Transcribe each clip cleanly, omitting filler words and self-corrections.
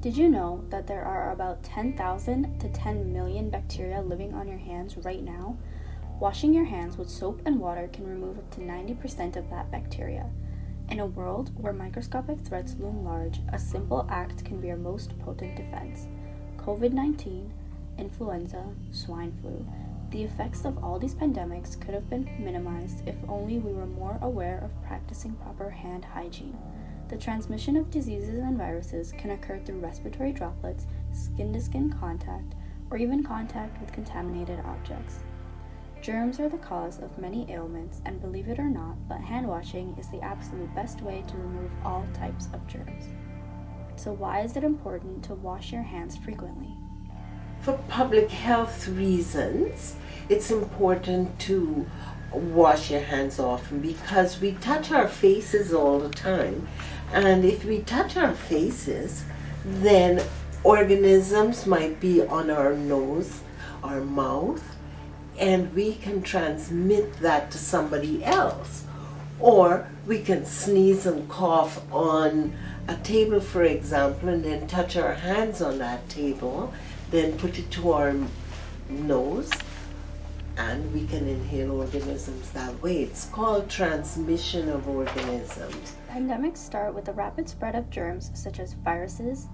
Did you know that there are about 10,000 to 10 million bacteria living on your hands right now? Washing your hands with soap and water can remove up to 90% of that bacteria. In a world where microscopic threats loom large, a simple act can be our most potent defense. COVID-19, influenza, swine flu. The effects of all these pandemics could have been minimized if only we were more aware of practicing proper hand hygiene. The transmission of diseases and viruses can occur through respiratory droplets, skin-to-skin contact, or even contact with contaminated objects. Germs are the cause of many ailments, and believe it or not, but hand washing is the absolute best way to remove all types of germs. So why is it important to wash your hands frequently? For public health reasons, it's important to wash your hands often because we touch our faces all the time. And if we touch our faces, then organisms might be on our nose, our mouth, and we can transmit that to somebody else. Or we can sneeze and cough on a table, for example, and then touch our hands on that table, then put it to our nose, and we can inhale organisms that way. It's called transmission of organisms. Pandemics start with the rapid spread of germs such as viruses,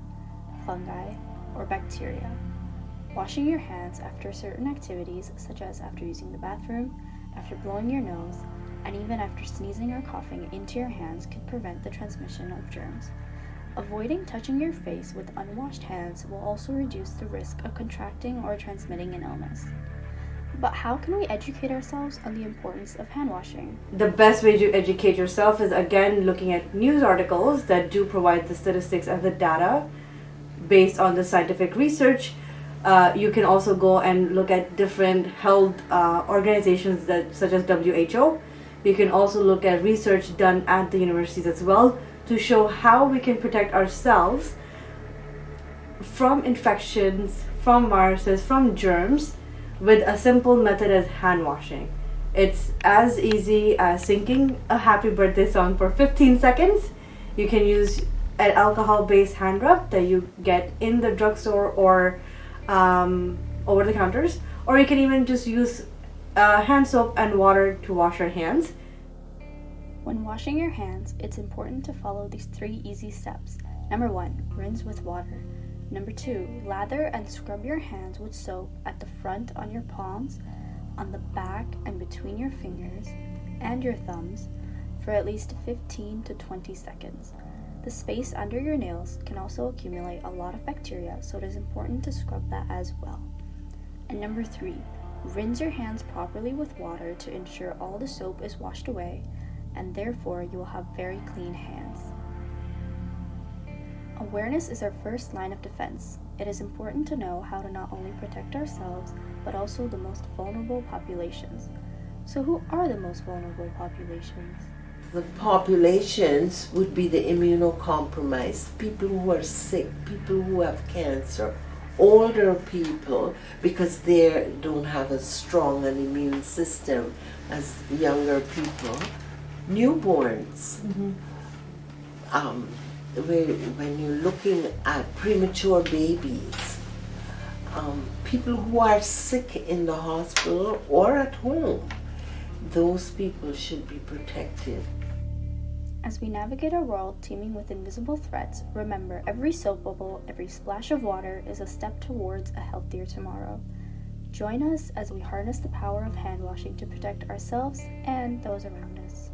fungi, or bacteria. Washing your hands after certain activities, such as after using the bathroom, after blowing your nose, and even after sneezing or coughing into your hands, can prevent the transmission of germs. Avoiding touching your face with unwashed hands will also reduce the risk of contracting or transmitting an illness. But how can we educate ourselves on the importance of hand washing? The best way to educate yourself is again looking at news articles that do provide the statistics and the data based on the scientific research. You can also go and look at different health organizations such as WHO. You can also look at research done at the universities as well to show how we can protect ourselves from infections, from viruses, from germs with a simple method as hand washing. It's as easy as singing a happy birthday song for 15 seconds. You can use an alcohol-based hand rub that you get in the drugstore or over the counters, or you can even just use hand soap and water to wash your hands. When washing your hands, it's important to follow these 3 easy steps. Number 1, rinse with water. Number 2, lather and scrub your hands with soap at the front on your palms, on the back and between your fingers and your thumbs for at least 15 to 20 seconds. The space under your nails can also accumulate a lot of bacteria, so it is important to scrub that as well. And number 3, rinse your hands properly with water to ensure all the soap is washed away, and therefore you will have very clean hands. Awareness is our first line of defense. It is important to know how to not only protect ourselves, but also the most vulnerable populations. So who are the most vulnerable populations? The populations would be the immunocompromised, people who are sick, people who have cancer, older people because they don't have as strong an immune system as younger people, newborns. When you're looking at premature babies, people who are sick in the hospital or at home, those people should be protected. As we navigate a world teeming with invisible threats, remember every soap bubble, every splash of water is a step towards a healthier tomorrow. Join us as we harness the power of hand washing to protect ourselves and those around us.